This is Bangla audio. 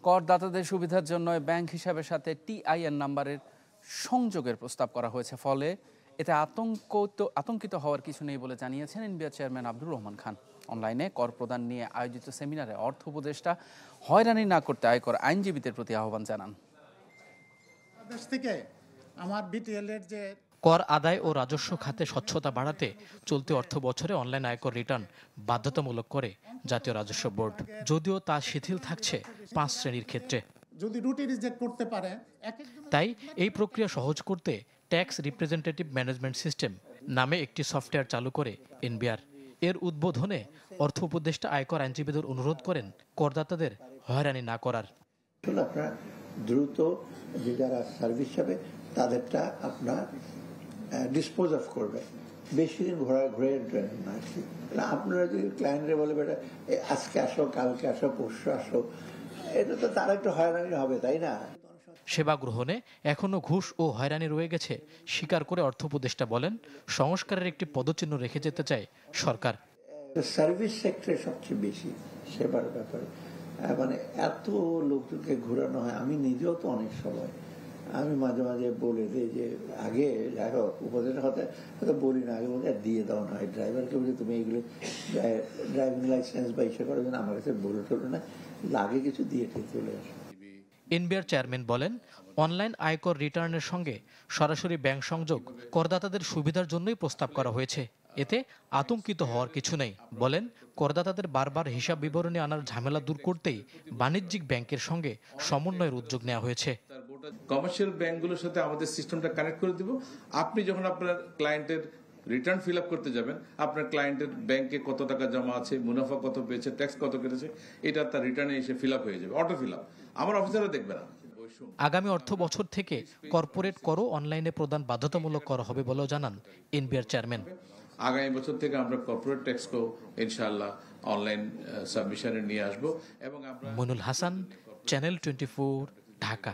করদাতাদের সুবিধার জন্য ব্যাংক হিসাবের সাথে টিআইএন নাম্বারের সংযোগের প্রস্তাব করা হয়েছে, ফলে এতে আতঙ্কিত হওয়ার কিছু নেই বলে জানিয়েছেন এনবিআর চেয়ারম্যান আব্দুর রহমান খান। অনলাইনে কর প্রদান নিয়ে আয়োজিত সেমিনারে অর্থ উপদেষ্টা হয়রানি না করতে আয়কর আইনজীবীদের প্রতি আহ্বান জানান। কর আদায় ও রাজস্ব খাতে স্বচ্ছতা বাড়াতে চলতি অর্থ বছরে অনলাইন আয়কর রিটার্ন বাধ্যতামূলক করে জাতীয় রাজস্ব বোর্ড, যদিও তা শিথিল থাকছে 5 শ্রেণীর ক্ষেত্রে। যদি রুটি রিজেক্ট করতে পারে, তাই এই প্রক্রিয়া সহজ করতে ট্যাক্স রিপ্রেজেন্টেটিভ ম্যানেজমেন্ট সিস্টেম নামে একটি সফটওয়্যার চালু করে এনবিআর। এর উদ্বোধনে অর্থ উপদেষ্টা আয়কর আইনজীবীদের অনুরোধ করেন করদাতাদের হয়রানি না করার। আপনারা দ্রুত যে যারা সার্ভিস হবে তাদেরটা আপনার ডিসপোজ অফ করবে, বেশি দিন ঘুরে না। আপনারা যদি ক্লায়েন্টরে বলে বেটা আজকে আসো, কালকে আসো, পরশু আসো, এটা তো তারা একটু হয়রানি হবে, তাই না? সেবা গ্রহণে এখনো ঘুষ ও হয়রানি রয়ে গেছে স্বীকার করে অর্থ উপদেষ্টা বলেন, সংস্কারের একটি পদচিহ্ন রেখে যেতে চায় সরকার। সার্ভিস সেক্টরে সবচেয়ে বেশি সেবার ব্যাপারে মানে এত লোকজনকে ঘুরানো হয়। আমি নিজেও তো অনেক সময় আমি মাঝে মাঝে বলে দিই যে আগে দেখো উপদেষ্টা হয়তো বলি না, আগে বলতে দিয়ে দাও না, ড্রাইভারকে বলি তুমি এইগুলো ড্রাইভিং লাইসেন্স বা ইসে করার জন্য আমার কাছে বলে টলে না, লাগে কিছু দিয়ে চলে আসে। এনবিআর চেয়ারম্যান বলেন, অনলাইন আয়কর রিটার্নের সঙ্গে সরাসরি ব্যাংক সংযোগ করদাতাদের সুবিধার জন্যই প্রস্তাব করা হয়েছে, এতে আতঙ্কিত হওয়ার কিছু নেই। বলেন, করদাতাদের বারবার হিসাব বিবরণী আনার ঝামেলা দূর করতেই বাণিজ্যিক ব্যাংকের সঙ্গে সমন্বয়ের উদ্যোগ নেওয়া হয়েছে। কমার্শিয়াল ব্যাংকগুলোর সাথে আমাদের সিস্টেমটা কানেক্ট করে দিব। আপনি যখন আপনার ক্লায়েন্টের রিটার্ন ফিল আপ করতে যাবেন, আপনার ক্লায়েন্টের ব্যাংকে কত টাকা জমা আছে, মুনাফা কত পেয়েছে, ট্যাক্স কত কেটেছে, এটা তার রিটার্নে এসে ফিল আপ হয়ে যাবে, অটো ফিল আপ। আমার অফিসাররা দেখবে না। আগামী অর্থ বছর থেকে কর্পোরেট করও অনলাইনে প্রদান বাধ্যতামূলক করা হবে বলেও জানান এনবিআর চেয়ারম্যান। আগামী বছর থেকে আমরা কর্পোরেট ট্যাক্সকেও ইনশাআল্লাহ অনলাইন সাবমিশনে নিয়ে আসবো। এবং মইনুল হাসান, চ্যানেল 24, ঢাকা।